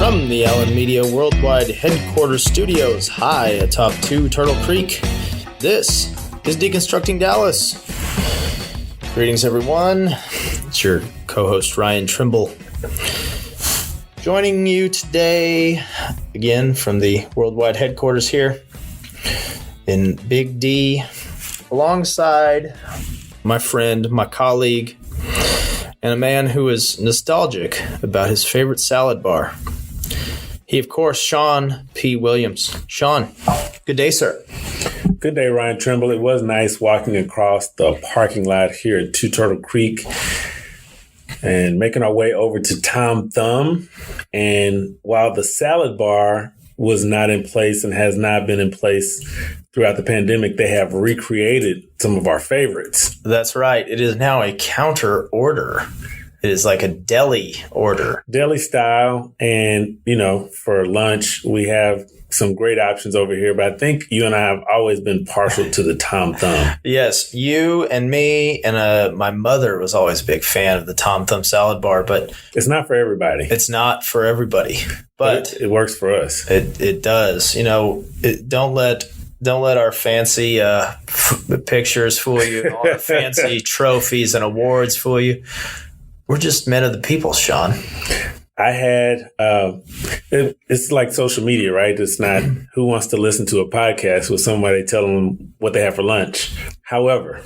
From the Allyn Media Worldwide Headquarters Studios, high atop 2 Turtle Creek, this is Deconstructing Dallas. Greetings, everyone. It's your co-host, Ryan Trimble. Joining you today, again, from the Worldwide Headquarters here in Big D, alongside my friend, my colleague, and a man who is nostalgic about his favorite salad bar. He, of course, Shawn P. Williams. Shawn, good day, sir. Good day, Ryan Trimble. It was nice walking across the parking lot here at 2 Turtle Creek and making our way over to Tom Thumb. And while the salad bar was not in place and has not been in place throughout the pandemic, they have recreated some of our favorites. That's right. It is now a counter order. It is like a deli order. Deli style. And, for lunch, we have some great options over here. But I think you and I have always been partial to the Tom Thumb. Yes, you and me and my mother was always a big fan of the Tom Thumb salad bar. But it's not for everybody. It's not for everybody. But it works for us. It does. Don't let our fancy pictures fool you, and all the fancy trophies and awards fool you. We're just men of the people, Shawn. I had, it's like social media, right? It's not who wants to listen to a podcast with somebody telling them what they have for lunch. However,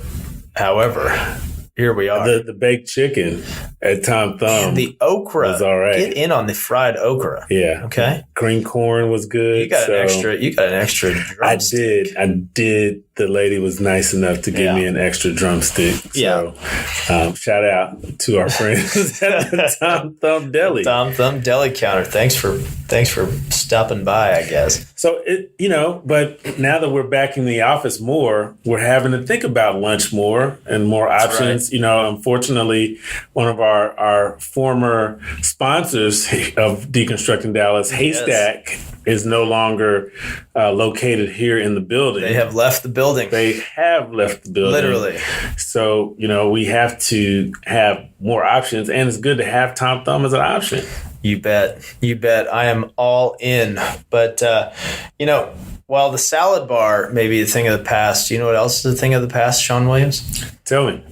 here we are. The baked chicken at Tom Thumb. The okra was all right. Get in on the fried okra. Yeah. Okay. Green corn was good. You got an extra drumstick. I did. The lady was nice enough to give me an extra drumstick. So, shout out to our friends at the Tom Thumb Deli. Tom Thumb Deli counter. Thanks for stopping by, I guess. So but now that we're back in the office more, we're having to think about lunch more and more options. Right. Unfortunately, one of our former sponsors of Deconstructing Dallas, Haystack, is no longer located here in the building. They have left the building. They have left the building. Literally. So, we have to have more options, and it's good to have Tom Thumb as an option. You bet. I am all in. But, while the salad bar may be a thing of the past, you know what else is a thing of the past, Shawn Williams? Tell me.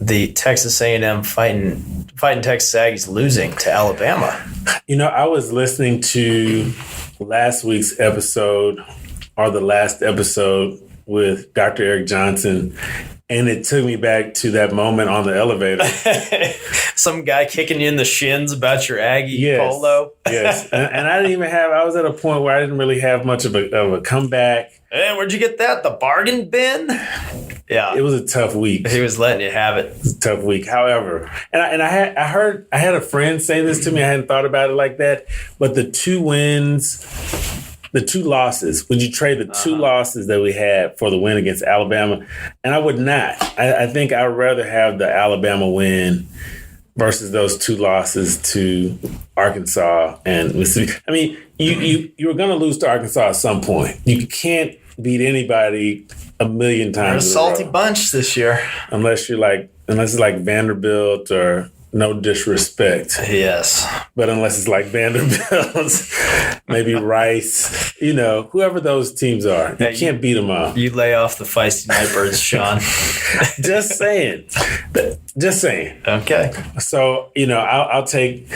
The Texas A&M fighting Texas Aggies losing to Alabama. I was listening to last week's episode, or the last episode, with Dr. Eric Johnson, and it took me back to that moment on the elevator. Some guy kicking you in the shins about your Aggie polo. Yes, and I didn't even I was at a point where I didn't really have much of a comeback. Hey, where'd you get that? The bargain bin? Yeah. It was a tough week. He was letting you have it. It was a tough week. However, I had a friend say this to me. I hadn't thought about it like that, but the 2 wins, the 2 losses, would you trade the 2 losses that we had for the win against Alabama? And I would not. I think I'd rather have the Alabama win versus those 2 losses to Arkansas and Mississippi. I mean, you were going to lose to Arkansas at some point. You can't beat anybody a million times. You're a salty bunch this year. Unless it's like Vanderbilt or, no disrespect. Yes. But unless it's like Vanderbilt, maybe Rice, whoever those teams are, you can't beat them all. You lay off the feisty Nightbirds, Shawn. Just saying. Okay. So, I'll take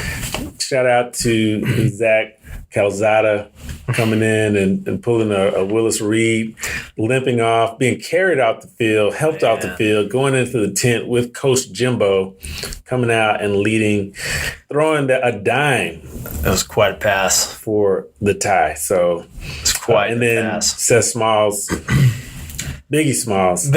shout out to Zach Calzada coming in and pulling a Willis Reed, limping off, being carried out the field, helped out the field, going into the tent with Coach Jimbo, coming out and leading, throwing a dime. It was quite a pass for the tie. So it's quite and a then pass. Seth Smalls, Biggie Smalls.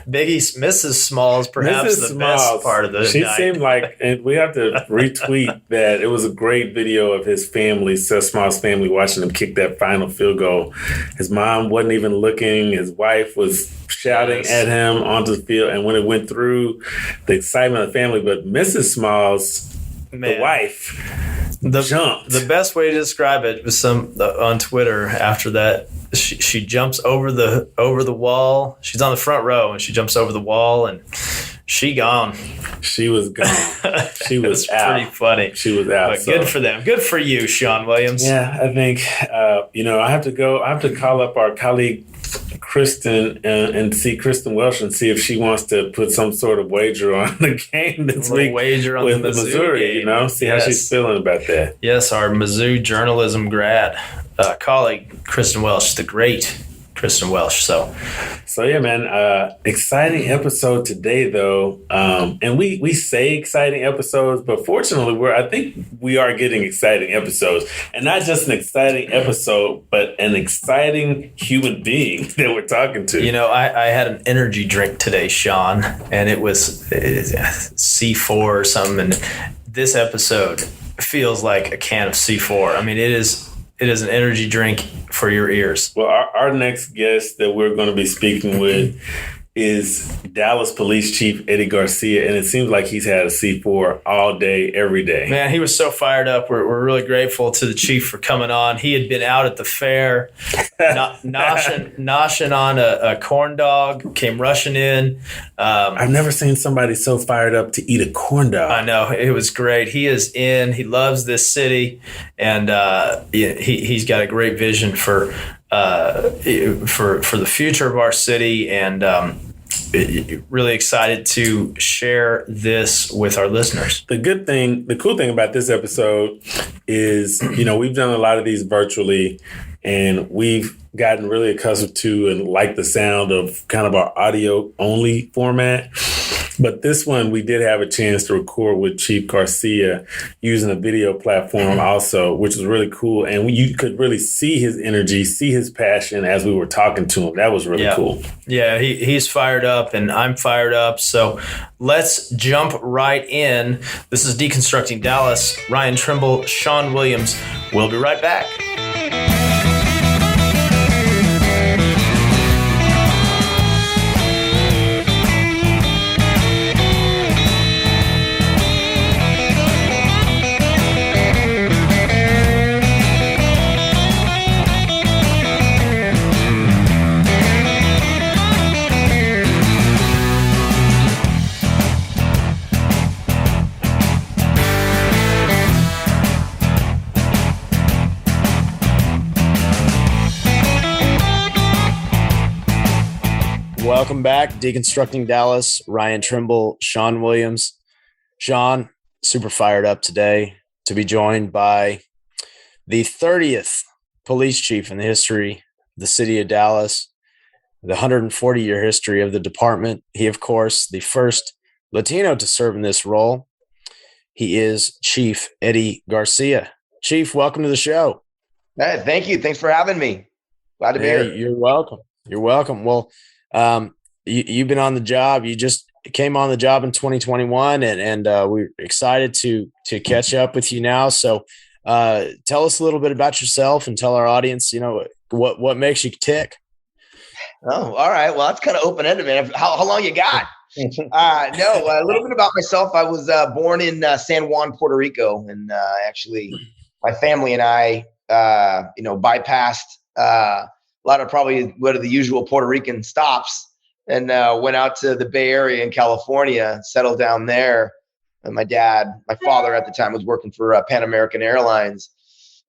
Mrs. Smalls, perhaps Mrs. the best part of the She night. seemed like, and we have to retweet that. It was a great video of his family, Seth Smalls' family, watching him kick that final field goal. His mom wasn't even looking. His wife was shouting at him onto the field. And when it went through, the excitement of the family, but Mrs. Smalls, the wife, jumped. The best way to describe it was on Twitter after that. She jumps over the wall. She's on the front row and she jumps over the wall and She gone. She was gone. She was out. Pretty funny. She was out. But good for them. Good for you, Shawn Williams. Yeah, I think I have to call up our colleague Kristen and see Kristen Welsh and see if she wants to put some sort of wager on the game this week. Wager on with the Missouri, game. See how she's feeling about that. Yes, our Mizzou journalism grad colleague Kristen Welsh, the great Kristen Welsh. So yeah, man. Exciting episode today, though. And we say exciting episodes, but fortunately, I think we are getting exciting episodes, and not just an exciting episode, but an exciting human being that we're talking to. I had an energy drink today, Shawn, and it was C4 or something. And this episode feels like a can of C4. I mean, it is an energy drink for your ears. Well, our next guest that we're going to be speaking with is Dallas Police Chief Eddie Garcia, and it seems like he's had a C4 all day, every day. Man, he was so fired up. We're really grateful to the chief for coming on. He had been out at the fair, noshing on a corn dog, came rushing in. I've never seen somebody so fired up to eat a corn dog. I know. It was great. He is in. He loves this city, and he's got a great vision for the future of our city, and really excited to share this with our listeners. The cool thing about this episode is, we've done a lot of these virtually, and we've gotten really accustomed to and like the sound of kind of our audio only format. But this one, we did have a chance to record with Chief Garcia using a video platform also, which was really cool. And you could really see his energy, see his passion as we were talking to him. That was really cool. Yeah, he's fired up and I'm fired up. So let's jump right in. This is Deconstructing Dallas. Ryan Trimble, Shawn Williams. We'll be right back. Welcome back, Deconstructing Dallas. Ryan Trimble, Shawn Williams. Shawn, super fired up today to be joined by the 30th police chief in the history of the city of Dallas, the 140-year history of the department. He, of course, the first Latino to serve in this role. He is Chief Eddie Garcia. Chief, welcome to the show. Hey, thank you. Thanks for having me. Glad to be here. You're welcome. You're welcome. Well, you've been on the job. You just came on the job in 2021, and we're excited to catch up with you now. So tell us a little bit about yourself and tell our audience, what makes you tick. Oh, all right. Well, that's kind of open-ended, man. How long you got? A little bit about myself. I was born in San Juan, Puerto Rico, and actually my family and I, bypassed a lot of probably what are the usual Puerto Rican stops, and went out to the Bay Area in California, settled down there. And my father at the time was working for Pan American Airlines,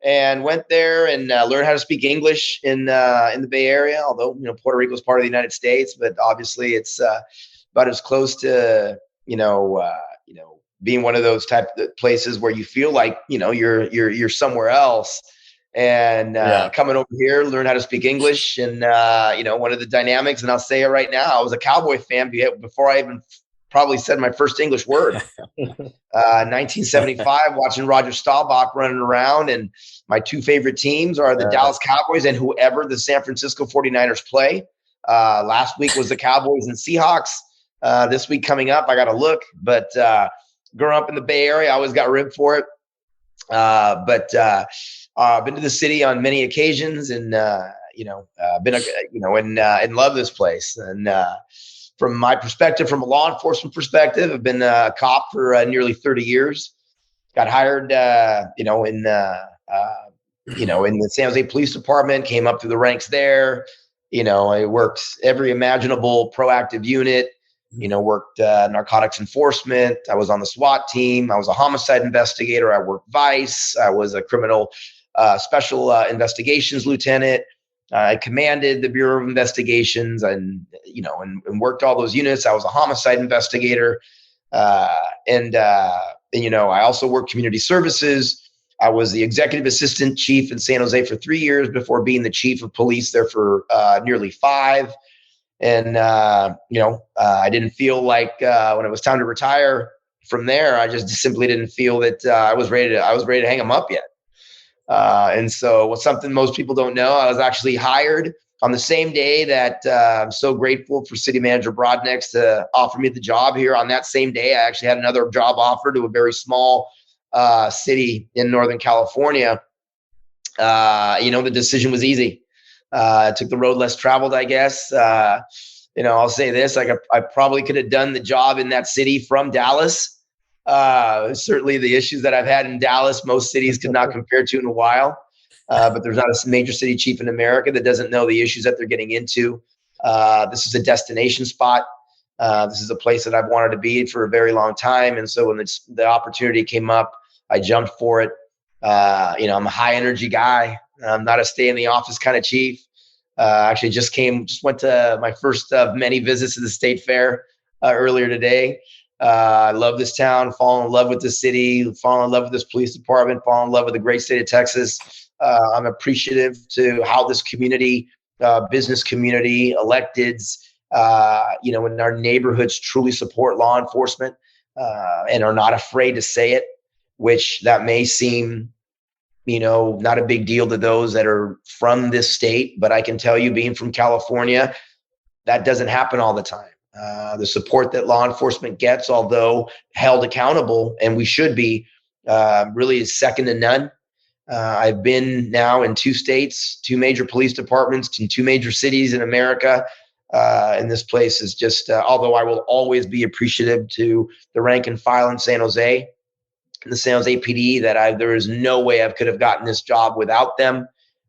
and went there and learned how to speak English in the Bay Area. Although Puerto Rico is part of the United States, but obviously it's about as close to being one of those type of places where you feel like you're somewhere else. And coming over here, learn how to speak English. And, one of the dynamics, and I'll say it right now, I was a Cowboy fan before I even probably said my first English word. 1975, watching Roger Staubach running around. And my two favorite teams are the Dallas Cowboys and whoever the San Francisco 49ers play. Last week was the Cowboys and Seahawks. This week coming up, I got to look. But growing up in the Bay Area, I always got ribbed for it. I've been to the city on many occasions, and and love this place. And from my perspective, from a law enforcement perspective, I've been a cop for nearly 30 years. Got hired, in the San Jose Police Department. Came up through the ranks there. I worked every imaginable proactive unit. Worked narcotics enforcement. I was on the SWAT team. I was a homicide investigator. I worked vice. I was a criminal special investigations lieutenant. I commanded the Bureau of Investigations and worked all those units. I was a homicide investigator. And I also worked community services. I was the executive assistant chief in San Jose for 3 years before being the chief of police there for nearly 5. And, I didn't feel like when it was time to retire from there, I just simply didn't feel that I was ready to hang them up yet. And so what's something most people don't know, I was actually hired on the same day that I'm so grateful for City Manager Broadnex to offer me the job here. On that same day, I actually had another job offer to a very small city in Northern California. The decision was easy. I took the road less traveled, I guess. I'll say this, I probably could have done the job in that city from Dallas. Certainly the issues that I've had in Dallas, most cities could not compare to in a while. But there's not a major city chief in America that doesn't know the issues that they're getting into. This is a destination spot. This is a place that I've wanted to be for a very long time. And so when the opportunity came up, I jumped for it. I'm a high energy guy. I'm not a stay in the office kind of chief. Actually just went to my first of many visits to the state fair earlier today. I love this town, fall in love with the city, fall in love with this police department, fall in love with the great state of Texas. I'm appreciative to how this community, business community, electeds, in our neighborhoods truly support law enforcement and are not afraid to say it, which that may seem not a big deal to those that are from this state. But I can tell you, being from California, that doesn't happen all the time. The support that law enforcement gets, although held accountable, and we should be, really is second to none. I've been now in 2 states, 2 major police departments, in 2 major cities in America. And this place is just, although I will always be appreciative to the rank and file in San Jose, the San Jose PD, that there is no way I could have gotten this job without them.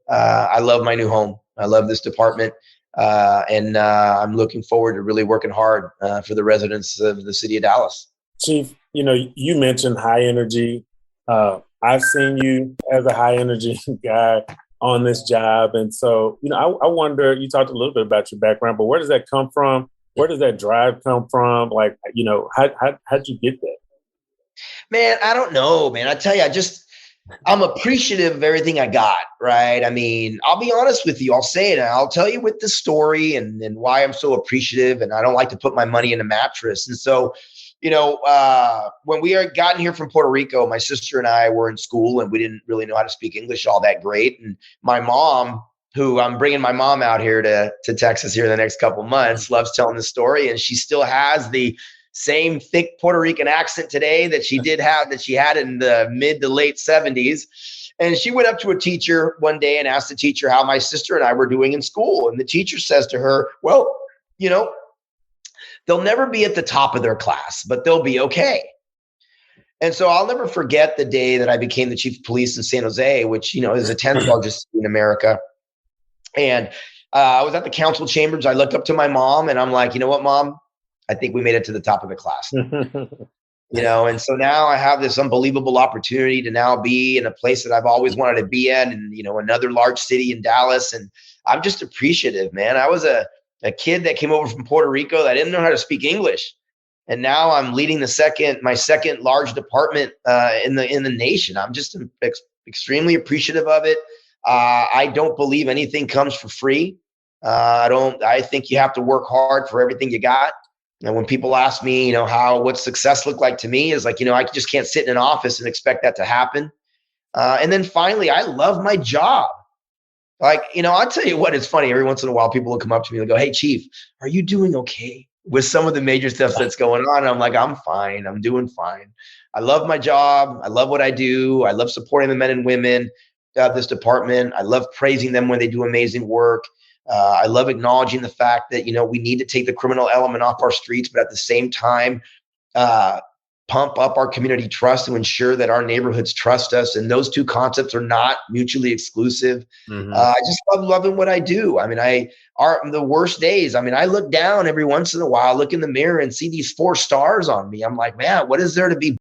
I love my new home. I love this department. And I'm looking forward to really working hard for the residents of the city of Dallas. Chief, you mentioned high energy. I've seen you as a high energy guy on this job. And so, I wonder, you talked a little bit about your background, but where does that come from? Where does that drive come from? Like, how'd you get that? Man, I don't know, man. I tell you, I'm appreciative of everything I got, right? I mean, I'll be honest with you. I'll say it. And I'll tell you with the story and why I'm so appreciative. And I don't like to put my money in a mattress. And so, when we had gotten here from Puerto Rico, my sister and I were in school and we didn't really know how to speak English all that great. And my mom, who I'm bringing my mom out here to Texas here in the next couple of months, loves telling the story. And she still has the same thick Puerto Rican accent today that she had in the mid to late 70s. And she went up to a teacher one day and asked the teacher how my sister and I were doing in school. And the teacher says to her, well, they'll never be at the top of their class, but they'll be okay. And so I'll never forget the day that I became the chief of police in San Jose, which, is the 10th largest city in America. And I was at the council chambers. I looked up to my mom and I'm like, you know what, Mom? I think we made it to the top of the class. And so now I have this unbelievable opportunity to now be in a place that I've always wanted to be in, and, another large city in Dallas. And I'm just appreciative, man. I was a kid that came over from Puerto Rico that didn't know how to speak English. And now I'm leading my second large department in the nation. I'm just extremely appreciative of it. I don't believe anything comes for free. I think you have to work hard for everything you got. And when people ask me, what success looked like to me, is like, I just can't sit in an office and expect that to happen. And then finally, I love my job. Like, I'll tell you what, it's funny. Every once in a while, people will come up to me and go, hey, Chief, are you doing okay with some of the major stuff that's going on? And I'm like, I'm fine. I'm doing fine. I love my job. I love what I do. I love supporting the men and women of this department. I love praising them when they do amazing work. I love acknowledging the fact that, we need to take the criminal element off our streets, but at the same time, pump up our community trust to ensure that our neighborhoods trust us. And those two concepts are not mutually exclusive. I just love loving what I do. I mean, the worst days, I mean, I look down every once in a while, look in the mirror and see these 4 stars on me. I'm like, man, what is there to be